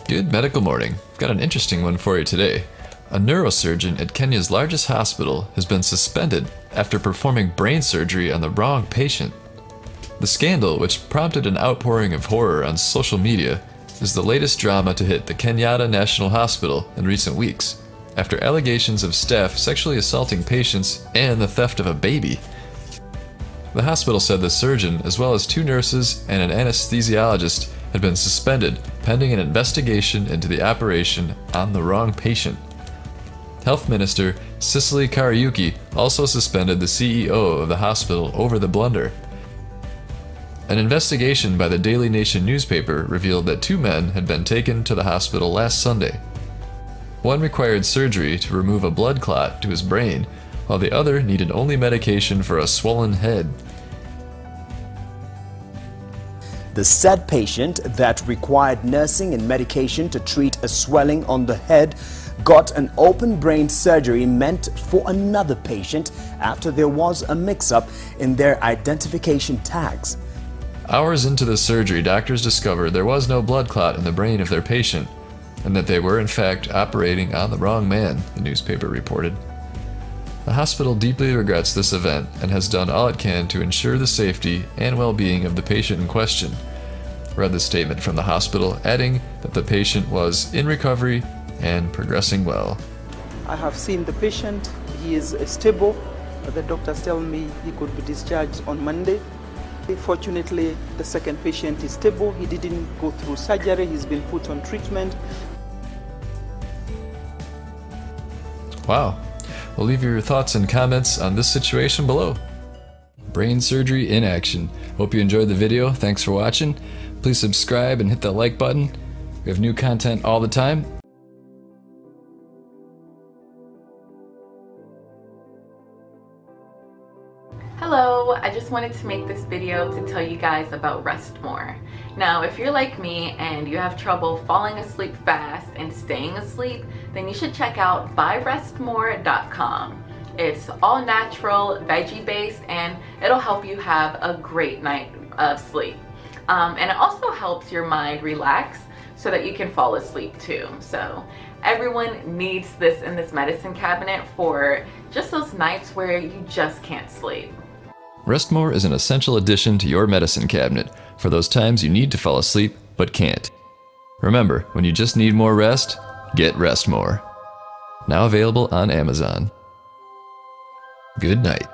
Good medical morning. I've got an interesting one for you today. A neurosurgeon at Kenya's largest hospital has been suspended after performing brain surgery on the wrong patient. The scandal, which prompted an outpouring of horror on social media, is the latest drama to hit the Kenyatta National Hospital in recent weeks, after allegations of staff sexually assaulting patients and the theft of a baby. The hospital said the surgeon, as well as 2 nurses and an anesthesiologist, had been suspended pending an investigation into the operation on the wrong patient. Health Minister Cicely Kariuki also suspended the CEO of the hospital over the blunder. An investigation by the Daily Nation newspaper revealed that 2 men had been taken to the hospital last Sunday. One required surgery to remove a blood clot to his brain, while the other needed only medication for a swollen head. The said patient that required nursing and medication to treat a swelling on the head got an open brain surgery meant for another patient after there was a mix-up in their identification tags. Hours into the surgery, doctors discovered there was no blood clot in the brain of their patient, and that they were in fact operating on the wrong man, the newspaper reported. The hospital deeply regrets this event and has done all it can to ensure the safety and well-being of the patient in question, read the statement from the hospital, adding that the patient was in recovery and progressing well. I have seen the patient. He is stable. The doctors tell me he could be discharged on Monday. Fortunately, the second patient is stable. He didn't go through surgery. He's been put on treatment. Wow. Well, leave your thoughts and comments on this situation below. Brain surgery in action. Hope you enjoyed the video. Thanks for watching. Please subscribe and hit that like button. We have new content all the time. Hello, I just wanted to make this video to tell you guys about Rest More. Now, if you're like me and you have trouble falling asleep fast and staying asleep, then you should check out buyrestmore.com. It's all natural, veggie based, and it'll help you have a great night of sleep. And it also helps your mind relax so that you can fall asleep too. So everyone needs this in this medicine cabinet for just those nights where you just can't sleep. Rest More is an essential addition to your medicine cabinet for those times you need to fall asleep but can't. Remember, when you just need more rest, get Rest More. Now available on Amazon. Good night.